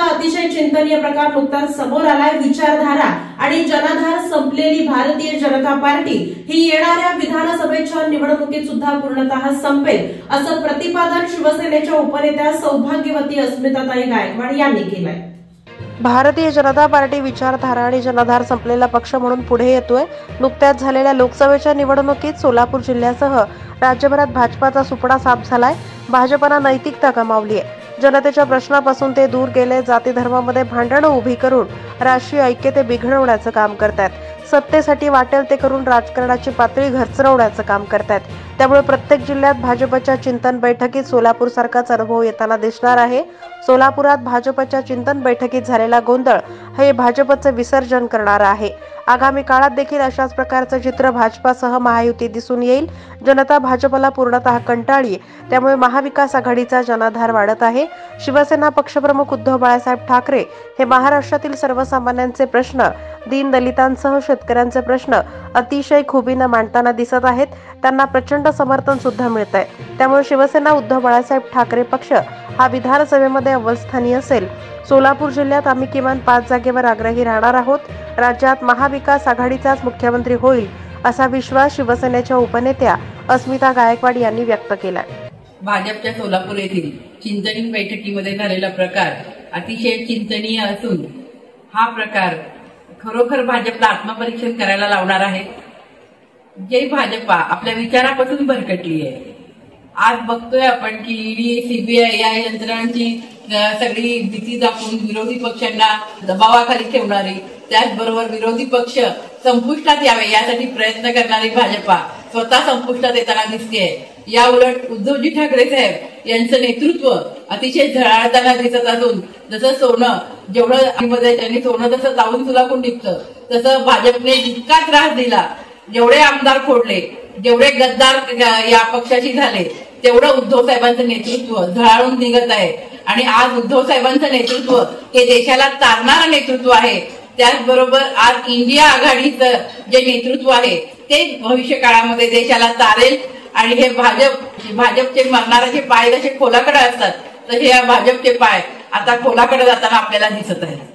दुसरा अतिशय चिंतनीय प्रकार नुकताच समोर आलाय। विचारधारा आणि जनाधार संपलेली भारतीय जनता पार्टी ही येणाऱ्या विधानसभेच्या निवडणुकीत सुद्धा पूर्णतः संपेल, असं प्रतिपादन शिवसेनेच्या उपनेत्या सौभाग्यवती अस्मिताताई गायकवाड यांनी केलंय। भारतीय जनता पार्टी विचारधारा आणि जनाधार संपलेला पक्ष म्हणून पुढे येतोय। नुकत्याच झालेल्या लोकसभेच्या निवडणुकीत सोलापूर जिल्ह्यासह राज्यभरात भाजपाचा सुपडा साफ झालाय। भाजपनं नैतिकता गमावली आहे। जनतेच्या प्रश्नापासून ते दूर गेले, जाती धर्मामध्ये भांडणं उभी करून राष्ट्रीय ऐक्यते बिघडवण्याचं काम करतात। सत्तेसाठी वाटेल ते करून राजकारणाची पातळी घसरवण्याचं काम करतात। त्यामुळे प्रत्येक जिल्ह्यात भाजपच्या चिंतन बैठकीत सोलापूर सारखाच अनुभव येताना दिसणार आहे। सोलापुरात भाजपच्या चिंतन बैठकीत झालेला गोंधळ हे भाजपचे विसर्जन करणार आहे। आगामी काळात देखील अशाच प्रकारचं चित्र भाजपासह महायुती दिसून येईल। जनता भाजपला पूर्णतः कंटाळली, त्यामुळे महाविकास आघाडीचा जनाधार वाढत आहे। शिवसेना पक्षप्रमुख उद्धव बाळासाहेब ठाकरे हे महाराष्ट्रातील सर्वसामान्यांचे प्रश्न, दीनदलितांसह शेतकऱ्यांचे प्रश्न अतिशय खुबीने मांडताना दिसत आहेत। त्यांना प्रचंड समर्थन सुद्धा मिळत आहे। त्यामुळे शिवसेना उद्धव बाळासाहेब ठाकरे पक्ष हा विधानसभेमध्ये अव्वलस्थानी असेल। सोलापूर जिल्ह्यात आम्ही किमान 5 जागेवर आग्रही राहणार आहोत। राज्यात महाविकास आघाडीचाच मुख्यमंत्री होईल, असा विश्वास शिवसेनेच्या उपनेत्या अस्मिता गायकवाड यांनी व्यक्त केलाय। भाजपच्या सोलापूर येथील चिंतन बैठकीमध्ये झालेला प्रकार अतिशय चिंतनीय असून हा प्रकार खरोखर भाजपला आत्मपरीक्षण करायला लावणार आहे। जे भाजपा आपल्या विचारापासून भरकटली आहे। आज बघतोय आपण की ईडी, सीबीआय या यंत्रणांची सगळी भीती दाखवून विरोधी पक्षांना दबावाखाली ठेवणारी, त्याचबरोबर विरोधी पक्ष संपुष्टात यावे यासाठी प्रयत्न करणारी भाजपा स्वतः संपुष्टात येताना दिसतेय। या उलट उद्धवजी ठाकरे साहेब यांचं नेतृत्व अतिशय झळाळताना दिसत असून जसं सोनं जेवढं त्यांनी सोनं जसं चावून सुलाखून निघतं, तसं भाजपने जितका त्रास दिला, जेवढे आमदार फोडले, जेवढे गद्दार या पक्षाशी झाले, तेवढं उद्धव साहेबांचं नेतृत्व झळाळून निघत आहे। आणि आज उद्धव साहेबांचं नेतृत्व हे देशाला तारणारं नेतृत्व आहे। त्याचबरोबर आज इंडिया आघाडीचं जे नेतृत्व आहे ते भविष्य काळामध्ये देशाला तारेल। आणि हे भाजपचे मरणारे पाय जसे खोलाकडे असतात, तसे या भाजपचे पाय आता खोलाकडे जाताना आपल्याला दिसत आहेत।